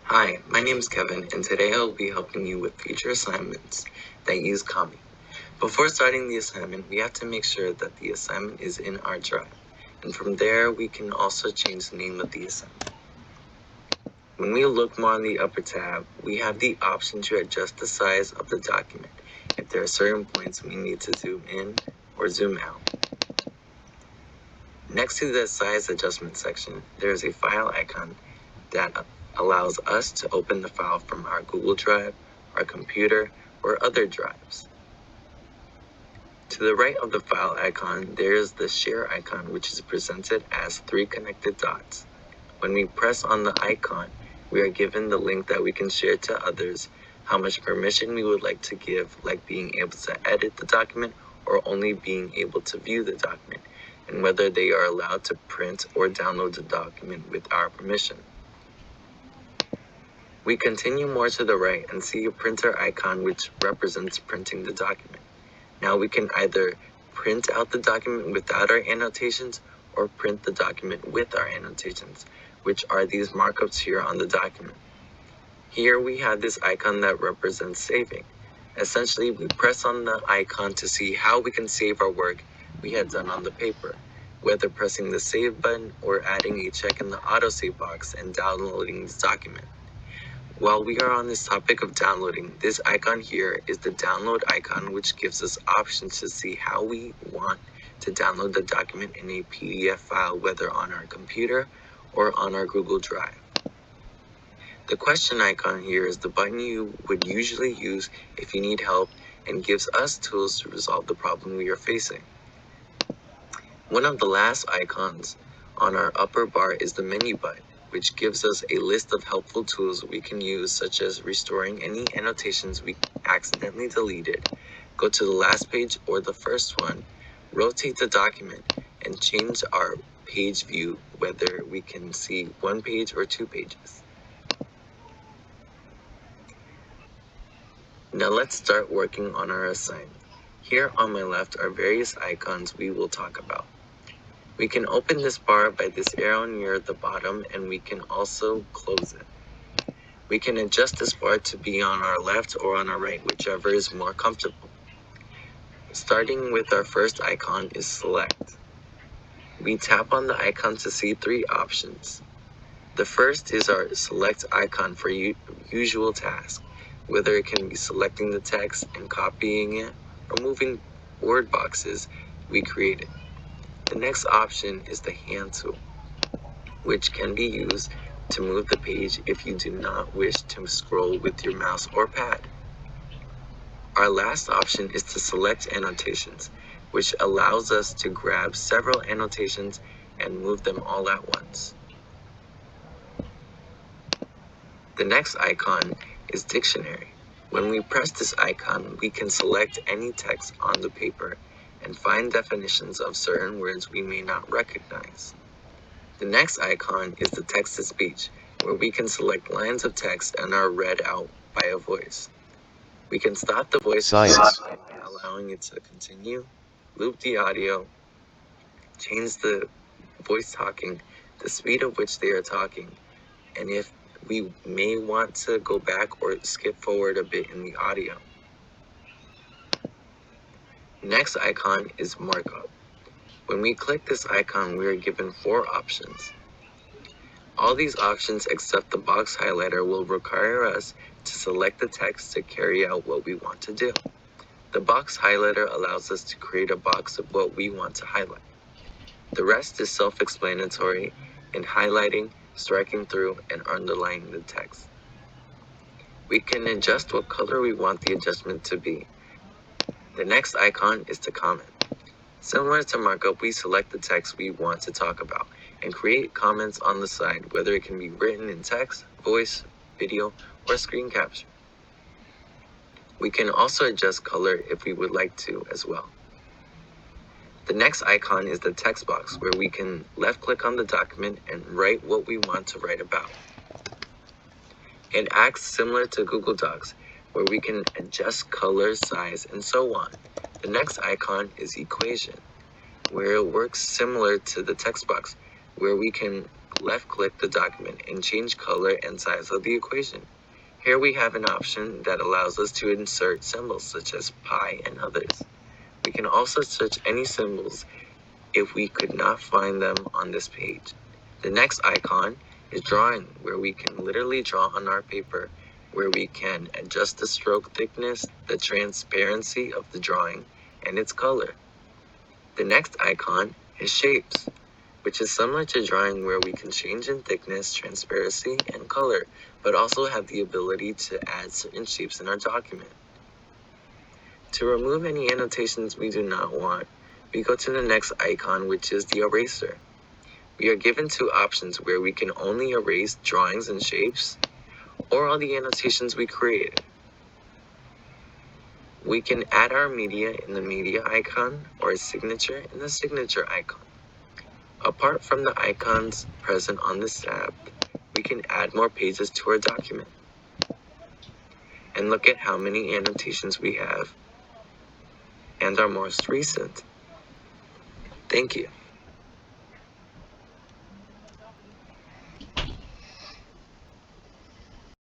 Hi, my name is Kevin, and today I will be helping you with future assignments that use Kami. Before starting the assignment, we have to make sure that the assignment is in our drive, and from there we can also change the name of the assignment. When we look more on the upper tab, we have the option to adjust the size of the document if there are certain points we need to zoom in or zoom out. Next to the size adjustment section, there is a file icon that allows us to open the file from our Google Drive, our computer, or other drives. To the right of the file icon, there is the share icon, which is presented as 3 connected dots. When we press on the icon, we are given the link that we can share to others, how much permission we would like to give, like being able to edit the document or only being able to view the document, and whether they are allowed to print or download the document with our permission. We continue more to the right and see a printer icon which represents printing the document. Now we can either print out the document without our annotations or print the document with our annotations, which are these markups here on the document. Here we have this icon that represents saving. Essentially, we press on the icon to see how we can save our work we had done on the paper, whether pressing the save button or adding a check in the autosave box and downloading this document. While we are on this topic of downloading, this icon here is the download icon, which gives us options to see how we want to download the document in a PDF file, whether on our computer or on our Google Drive. The question icon here is the button you would usually use if you need help and gives us tools to resolve the problem we are facing. One of the last icons on our upper bar is the menu button, which gives us a list of helpful tools we can use, such as restoring any annotations we accidentally deleted, go to the last page or the first one, rotate the document, and change our page view, whether we can see 1 page or 2 pages. Now let's start working on our assignment. Here on my left are various icons we will talk about. We can open this bar by this arrow near the bottom, and we can also close it. We can adjust this bar to be on our left or on our right, whichever is more comfortable. Starting with our first icon is select. We tap on the icon to see 3 options. The first is our select icon for usual task, whether it can be selecting the text and copying it or moving word boxes we created. The next option is the hand tool, which can be used to move the page if you do not wish to scroll with your mouse or pad. Our last option is to select annotations, which allows us to grab several annotations and move them all at once. The next icon is dictionary. When we press this icon, we can select any text on the paper and find definitions of certain words we may not recognize. The next icon is the text-to-speech, where we can select lines of text and are read out by a voice. We can stop the voice, allowing it to continue, loop the audio, change the voice talking, the speed of which they are talking, and if we may want to go back or skip forward a bit in the audio. Next icon is Markup. When we click this icon, we are given 4 options. All these options except the box highlighter will require us to select the text to carry out what we want to do. The box highlighter allows us to create a box of what we want to highlight. The rest is self-explanatory in highlighting, striking through, and underlining the text. We can adjust what color we want the adjustment to be. The next icon is to comment. Similar to Markup, we select the text we want to talk about and create comments on the side, whether it can be written in text, voice, video, or screen capture. We can also adjust color if we would like to as well. The next icon is the text box, where we can left-click on the document and write what we want to write about. It acts similar to Google Docs, where we can adjust color, size, and so on. The next icon is equation, where it works similar to the text box, where we can left-click the document and change color and size of the equation. Here we have an option that allows us to insert symbols such as pi and others. We can also search any symbols if we could not find them on this page. The next icon is drawing, where we can literally draw on our paper, where we can adjust the stroke thickness, the transparency of the drawing, and its color. The next icon is shapes, which is similar to drawing, where we can change in thickness, transparency, and color, but also have the ability to add certain shapes in our document. To remove any annotations we do not want, we go to the next icon, which is the eraser. We are given two options where we can only erase drawings and shapes, or all the annotations we created. We can add our media in the media icon, or a signature in the signature icon. Apart from the icons present on this tab, we can add more pages to our document. And look at how many annotations we have, and our most recent. Thank you.